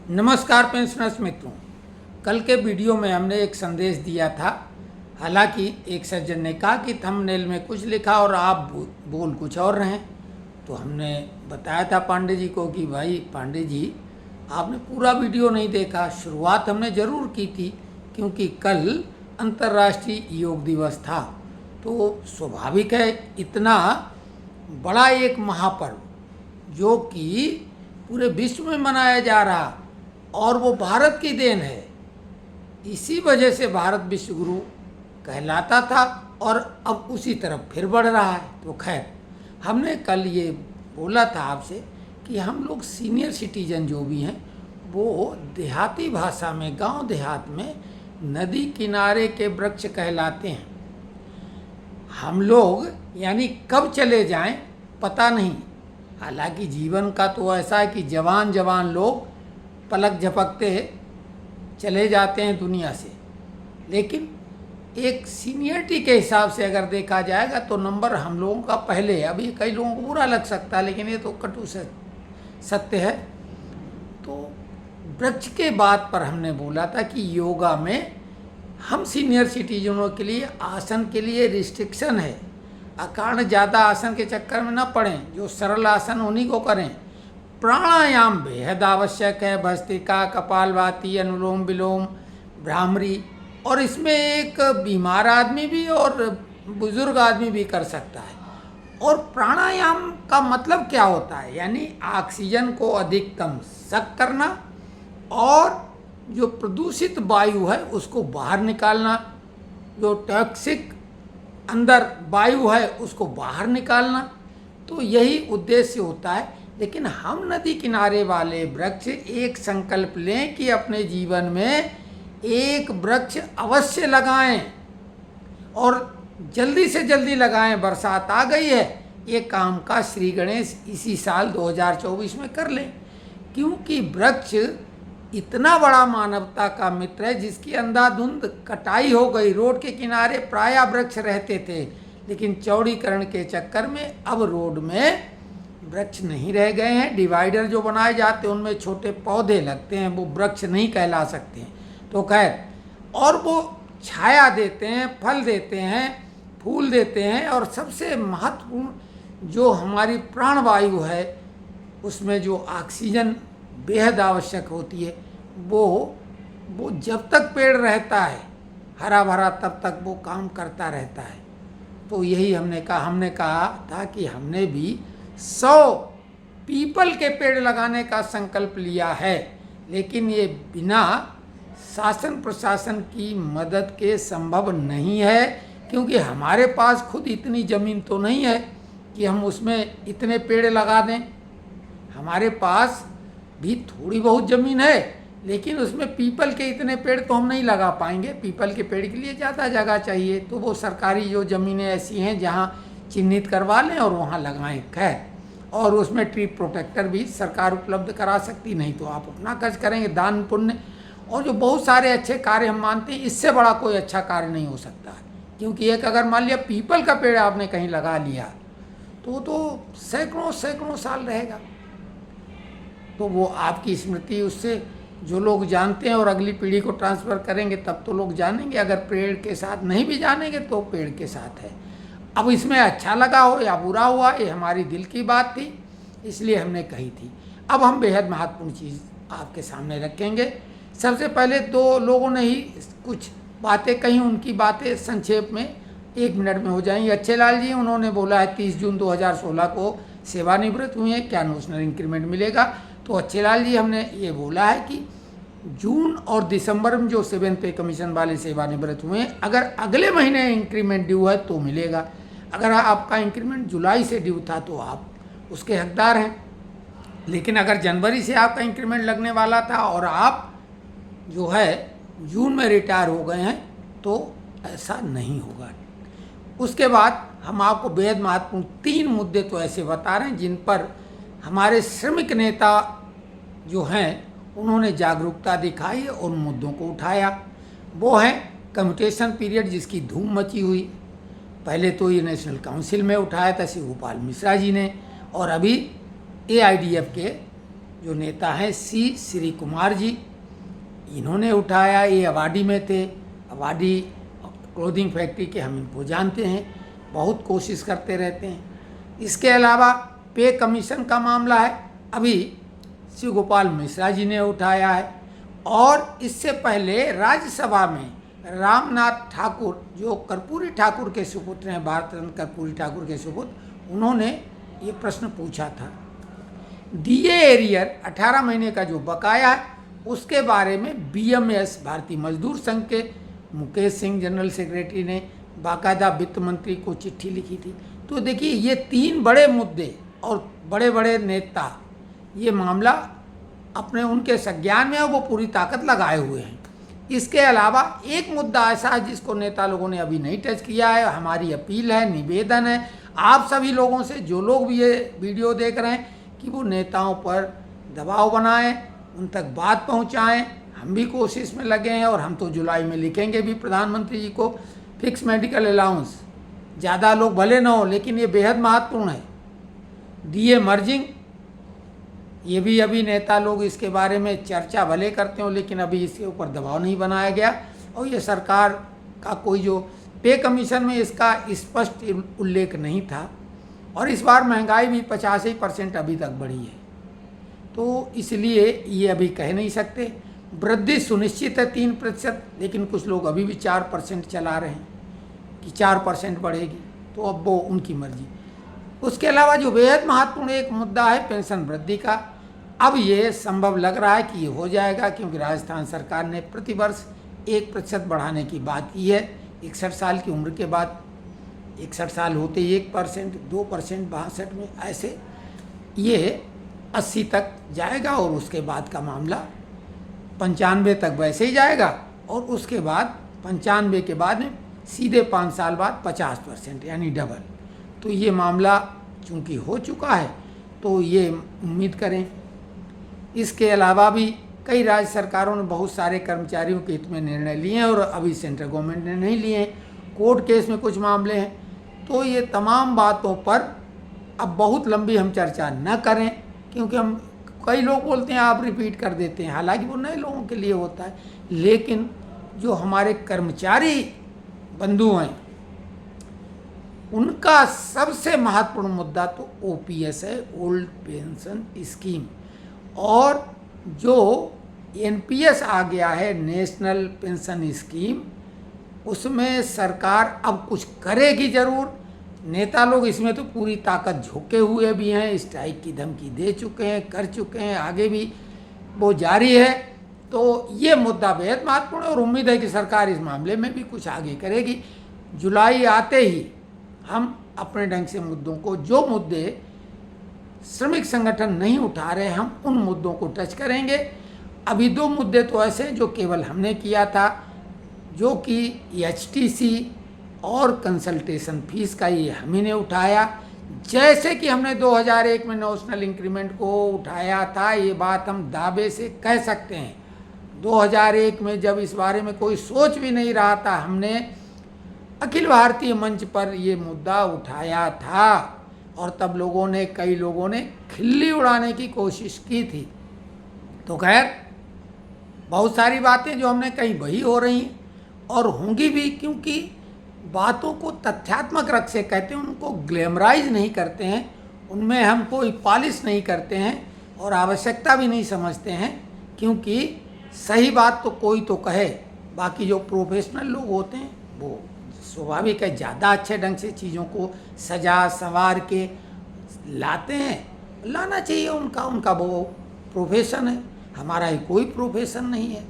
नमस्कार पेंशनर्स मित्रों, कल के वीडियो में हमने एक संदेश दिया था। हालांकि एक सज्जन ने कहा कि थंबनेल में कुछ लिखा और आप बोल कुछ और रहे। तो हमने बताया था पांडे जी को कि भाई पांडे जी, आपने पूरा वीडियो नहीं देखा। शुरुआत हमने ज़रूर की थी क्योंकि कल अंतर्राष्ट्रीय योग दिवस था। तो स्वाभाविक है, इतना बड़ा एक महापर्व जो कि पूरे विश्व में मनाया जा रहा और वो भारत की देन है, इसी वजह से भारत विश्व गुरु कहलाता था और अब उसी तरफ फिर बढ़ रहा है। तो खैर, हमने कल ये बोला था आपसे कि हम लोग सीनियर सिटीजन जो भी हैं वो देहाती भाषा में, गांव देहात में नदी किनारे के वृक्ष कहलाते हैं। हम लोग यानी कब चले जाएं पता नहीं। हालांकि जीवन का तो ऐसा है कि जवान जवान लोग पलक झपकते चले जाते हैं दुनिया से, लेकिन एक सीनियरिटी के हिसाब से अगर देखा जाएगा तो नंबर हम लोगों का पहले है। अभी कई लोगों को बुरा लग सकता है, लेकिन ये तो कटु सत्य है। तो वृक्ष के बात पर हमने बोला था कि योगा में हम सीनियर सिटीजनों के लिए आसन के लिए रिस्ट्रिक्शन है। अकारण ज़्यादा आसन के चक्कर में ना पड़ें, जो सरल आसन उन्हीं को करें। प्राणायाम बेहद आवश्यक है। भस्त्रिका, कपालभाति, अनुलोम विलोम, भ्रामरी, और इसमें एक बीमार आदमी भी और बुजुर्ग आदमी भी कर सकता है। और प्राणायाम का मतलब क्या होता है? यानी ऑक्सीजन को अधिकतम सक करना और जो प्रदूषित वायु है उसको बाहर निकालना, जो टॉक्सिक अंदर वायु है उसको बाहर निकालना। तो यही उद्देश्य होता है। लेकिन हम नदी किनारे वाले वृक्ष एक संकल्प लें कि अपने जीवन में एक वृक्ष अवश्य लगाएं और जल्दी से जल्दी लगाएं। बरसात आ गई है, ये काम का श्री गणेश इसी साल 2024 में कर लें, क्योंकि वृक्ष इतना बड़ा मानवता का मित्र है जिसकी अंधाधुंध कटाई हो गई। रोड के किनारे प्रायः वृक्ष रहते थे, लेकिन चौड़ीकरण के चक्कर में अब रोड में वृक्ष नहीं रह गए हैं। डिवाइडर जो बनाए जाते हैं उनमें छोटे पौधे लगते हैं, वो वृक्ष नहीं कहला सकते हैं। तो खैर, और वो छाया देते हैं, फल देते हैं, फूल देते हैं, और सबसे महत्वपूर्ण जो हमारी प्राणवायु है उसमें जो ऑक्सीजन बेहद आवश्यक होती है, वो जब तक पेड़ रहता है हरा भरा तब तक वो काम करता रहता है। तो यही हमने कहा था कि हमने भी 100 पीपल के पेड़ लगाने का संकल्प लिया है, लेकिन ये बिना शासन प्रशासन की मदद के संभव नहीं है, क्योंकि हमारे पास खुद इतनी ज़मीन तो नहीं है कि हम उसमें इतने पेड़ लगा दें। हमारे पास भी थोड़ी बहुत ज़मीन है, लेकिन उसमें पीपल के इतने पेड़ तो हम नहीं लगा पाएंगे। पीपल के पेड़ के लिए ज़्यादा जगह चाहिए। तो वो सरकारी जो ज़मीनें ऐसी हैं जहाँ चिन्हित करवा लें और वहाँ लगाएं। खैर, और उसमें ट्री प्रोटेक्टर भी सरकार उपलब्ध करा सकती, नहीं तो आप अपना खर्च करेंगे। दान पुण्य और जो बहुत सारे अच्छे कार्य हम मानते हैं, इससे बड़ा कोई अच्छा कार्य नहीं हो सकता। क्योंकि एक अगर मान लिया पीपल का पेड़ आपने कहीं लगा लिया तो सैकड़ों सैकड़ों साल रहेगा। तो वो आपकी स्मृति उससे जो लोग जानते हैं और अगली पीढ़ी को ट्रांसफ़र करेंगे तब तो लोग जानेंगे। अगर पेड़ के साथ नहीं भी जानेंगे तो पेड़ के साथ है। अब इसमें अच्छा लगा हो या बुरा हुआ, ये हमारी दिल की बात थी, इसलिए हमने कही थी। अब हम बेहद महत्वपूर्ण चीज़ आपके सामने रखेंगे। सबसे पहले 2 लोगों ने ही कुछ बातें कही, उनकी बातें संक्षेप में 1 मिनट में हो जाएंगी। अच्छे लाल जी, उन्होंने बोला है 30 जून 2016 को सेवानिवृत्त हुए हैं, क्या नोशनल इंक्रीमेंट मिलेगा? तो अच्छे लाल जी, हमने ये बोला है कि जून और दिसंबर में जो 7th पे कमीशन वाले सेवानिवृत्त हुए हैं, अगर अगले महीने इंक्रीमेंट ड्यू है तो मिलेगा। अगर आपका इंक्रीमेंट जुलाई से ड्यू था तो आप उसके हकदार हैं। लेकिन अगर जनवरी से आपका इंक्रीमेंट लगने वाला था और आप जो है जून में रिटायर हो गए हैं तो ऐसा नहीं होगा। उसके बाद हम आपको बेहद महत्वपूर्ण 3 मुद्दे तो ऐसे बता रहे हैं जिन पर हमारे श्रमिक नेता जो हैं उन्होंने जागरूकता दिखाई और मुद्दों को उठाया। वो है कम्यूटेशन पीरियड, जिसकी धूम मची हुई। पहले तो ये नेशनल काउंसिल में उठाया था शिव गोपाल मिश्रा जी ने, और अभी AIDF के जो नेता हैं सी श्री कुमार जी, इन्होंने उठाया। ये अवाडी में थे, अवाडी क्लोथिंग फैक्ट्री के, हम इनको जानते हैं, बहुत कोशिश करते रहते हैं। इसके अलावा पे कमीशन का मामला है, अभी शिव गोपाल मिश्रा जी ने उठाया है। और इससे पहले राज्यसभा में रामनाथ ठाकुर, जो कर्पूरी ठाकुर के सुपुत्र हैं, भारत रत्न कर्पूरी ठाकुर के सुपुत्र, उन्होंने ये प्रश्न पूछा था। डीए एरियर 18 महीने का जो बकाया है उसके बारे में बीएमएस भारतीय मजदूर संघ के मुकेश सिंह जनरल सेक्रेटरी ने बाकायदा वित्त मंत्री को चिट्ठी लिखी थी। तो देखिए, ये 3 बड़े मुद्दे और बड़े बड़े नेता ये मामला अपने उनके संज्ञान में है, वो पूरी ताकत लगाए हुए हैं। इसके अलावा एक मुद्दा ऐसा है जिसको नेता लोगों ने अभी नहीं टच किया है। हमारी अपील है, निवेदन है आप सभी लोगों से, जो लोग भी ये वीडियो देख रहे हैं, कि वो नेताओं पर दबाव बनाएं, उन तक बात पहुंचाएं। हम भी कोशिश में लगे हैं और हम तो जुलाई में लिखेंगे भी प्रधानमंत्री जी को फिक्स मेडिकल अलाउंस। ज़्यादा लोग भले ना हो, लेकिन ये बेहद महत्वपूर्ण है। डीए मर्जिंग, ये भी अभी नेता लोग इसके बारे में चर्चा भले करते हो, लेकिन अभी इसके ऊपर दबाव नहीं बनाया गया। और ये सरकार का कोई जो पे कमीशन में इसका स्पष्ट उल्लेख नहीं था। और इस बार महंगाई भी 85% अभी तक बढ़ी है, तो इसलिए ये अभी कह नहीं सकते। वृद्धि सुनिश्चित है 3%, लेकिन कुछ लोग अभी भी 4% चला रहे हैं कि 4% बढ़ेगी, तो अब वो उनकी मर्जी। उसके अलावा जो बेहद महत्वपूर्ण एक मुद्दा है पेंशन वृद्धि का, अब ये संभव लग रहा है कि ये हो जाएगा, क्योंकि राजस्थान सरकार ने प्रतिवर्ष 1% बढ़ाने की बात की है। 61 साल की उम्र के बाद, 61 साल होते ही 1%, 2%, 62 में, ऐसे ये 80 तक जाएगा। और उसके बाद का मामला 95 तक वैसे ही जाएगा। और उसके बाद 95 के बाद में सीधे 5 साल बाद 50%, यानी डबल। तो ये मामला चूँकि हो चुका है, तो ये उम्मीद करें। इसके अलावा भी कई राज्य सरकारों ने बहुत सारे कर्मचारियों के हित में निर्णय लिए हैं, और अभी सेंट्रल गवर्नमेंट ने नहीं लिए हैं। कोर्ट केस में कुछ मामले हैं। तो ये तमाम बातों पर अब बहुत लंबी हम चर्चा न करें, क्योंकि हम कई लोग बोलते हैं आप रिपीट कर देते हैं, हालांकि वो नए लोगों के लिए होता है। लेकिन जो हमारे कर्मचारी बंधु हैं, उनका सबसे महत्वपूर्ण मुद्दा तो ओपीएस है, ओल्ड पेंशन स्कीम। और जो एनपीएस आ गया है, नेशनल पेंशन स्कीम, उसमें सरकार अब कुछ करेगी ज़रूर। नेता लोग इसमें तो पूरी ताकत झोंके हुए भी हैं, स्ट्राइक की धमकी दे चुके हैं, कर चुके हैं, आगे भी वो जारी है। तो ये मुद्दा बेहद महत्वपूर्ण है और उम्मीद है कि सरकार इस मामले में भी कुछ आगे करेगी। जुलाई आते ही हम अपने ढंग से मुद्दों को, जो मुद्दे श्रमिक संगठन नहीं उठा रहे, हम उन मुद्दों को टच करेंगे। अभी 2 मुद्दे तो ऐसे हैं जो केवल हमने किया था, जो कि एचटीसी और कंसल्टेशन फीस का ये हम ही ने उठाया। जैसे कि हमने 2001 में नेशनल इंक्रीमेंट को उठाया था, ये बात हम दावे से कह सकते हैं। 2001 में जब इस बारे में कोई सोच भी नहीं रहा था, हमने अखिल भारतीय मंच पर ये मुद्दा उठाया था, और तब लोगों ने, कई लोगों ने खिल्ली उड़ाने की कोशिश की थी। तो खैर, बहुत सारी बातें जो हमने कही वही हो रही हैं और होंगी भी, क्योंकि बातों को तथ्यात्मक रख से कहते हैं, उनको ग्लैमराइज नहीं करते हैं, उनमें हम कोई पॉलिश नहीं करते हैं और आवश्यकता भी नहीं समझते हैं, क्योंकि सही बात तो कोई तो कहे, बाकी जो प्रोफेशनल लोग होते हैं वो स्वाभाविक है ज़्यादा अच्छे ढंग से चीज़ों को सजा संवार के लाते हैं, लाना चाहिए, उनका वो प्रोफेशन है। हमारा ही कोई प्रोफेशन नहीं है।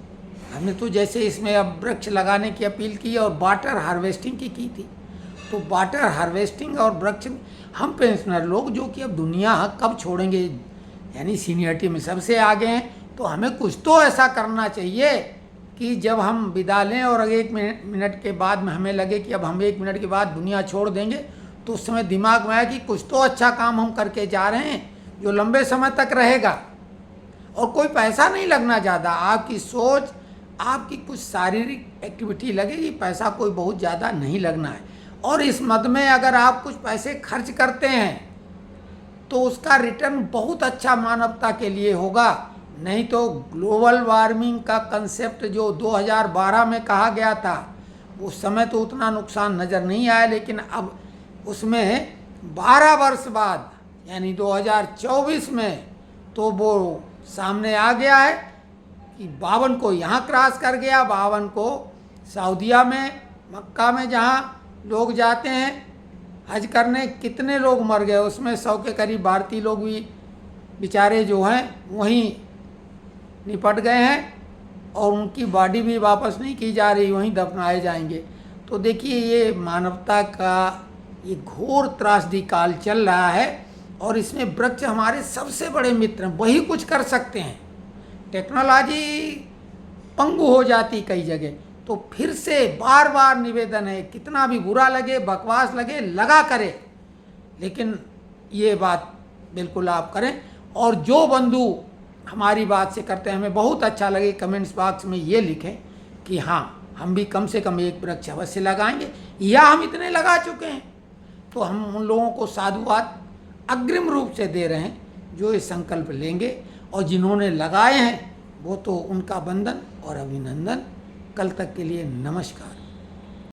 हमने तो जैसे इसमें अब वृक्ष लगाने की अपील की और वाटर हार्वेस्टिंग की थी, तो वाटर हार्वेस्टिंग और वृक्ष, हम पेंशनर लोग जो कि अब दुनिया कब छोड़ेंगे, यानी सीनियरिटी में सबसे आगे हैं, तो हमें कुछ तो ऐसा करना चाहिए कि जब हम विदा लें और 1 मिनट के बाद में हमें लगे कि अब हम 1 मिनट के बाद दुनिया छोड़ देंगे, तो उस समय दिमाग में आया कि कुछ तो अच्छा काम हम करके जा रहे हैं जो लंबे समय तक रहेगा, और कोई पैसा नहीं लगना ज़्यादा। आपकी सोच, आपकी कुछ शारीरिक एक्टिविटी लगेगी, पैसा कोई बहुत ज़्यादा नहीं लगना है। और इस मद में अगर आप कुछ पैसे खर्च करते हैं तो उसका रिटर्न बहुत अच्छा मानवता के लिए होगा। नहीं तो ग्लोबल वार्मिंग का कंसेप्ट जो 2012 में कहा गया था, उस समय तो उतना नुकसान नज़र नहीं आया, लेकिन अब उसमें 12 वर्ष बाद यानी 2024 में तो वो सामने आ गया है कि 52 को यहाँ क्रॉस कर गया, 52 को सऊदीया में, मक्का में जहाँ लोग जाते हैं हज करने, कितने लोग मर गए, उसमें 100 के करीब भारतीय लोग भी बेचारे जो हैं वहीं निपट गए हैं और उनकी बॉडी भी वापस नहीं की जा रही, वहीं दफनाए जाएंगे। तो देखिए ये मानवता का ये घोर त्रासदी काल चल रहा है और इसमें वृक्ष हमारे सबसे बड़े मित्र हैं, वही कुछ कर सकते हैं। टेक्नोलॉजी पंगु हो जाती कई जगह। तो फिर से बार बार निवेदन है, कितना भी बुरा लगे, बकवास लगे, लगा करें, लेकिन ये बात बिल्कुल आप करें। और जो बंधु हमारी बात से करते हैं, हमें बहुत अच्छा लगे, कमेंट्स बॉक्स में ये लिखें कि हाँ हम भी कम से कम एक वृक्ष अवश्य लगाएंगे, या हम इतने लगा चुके हैं। तो हम उन लोगों को साधुवाद अग्रिम रूप से दे रहे हैं जो ये संकल्प लेंगे, और जिन्होंने लगाए हैं वो तो उनका वंदन और अभिनंदन। कल तक के लिए नमस्कार।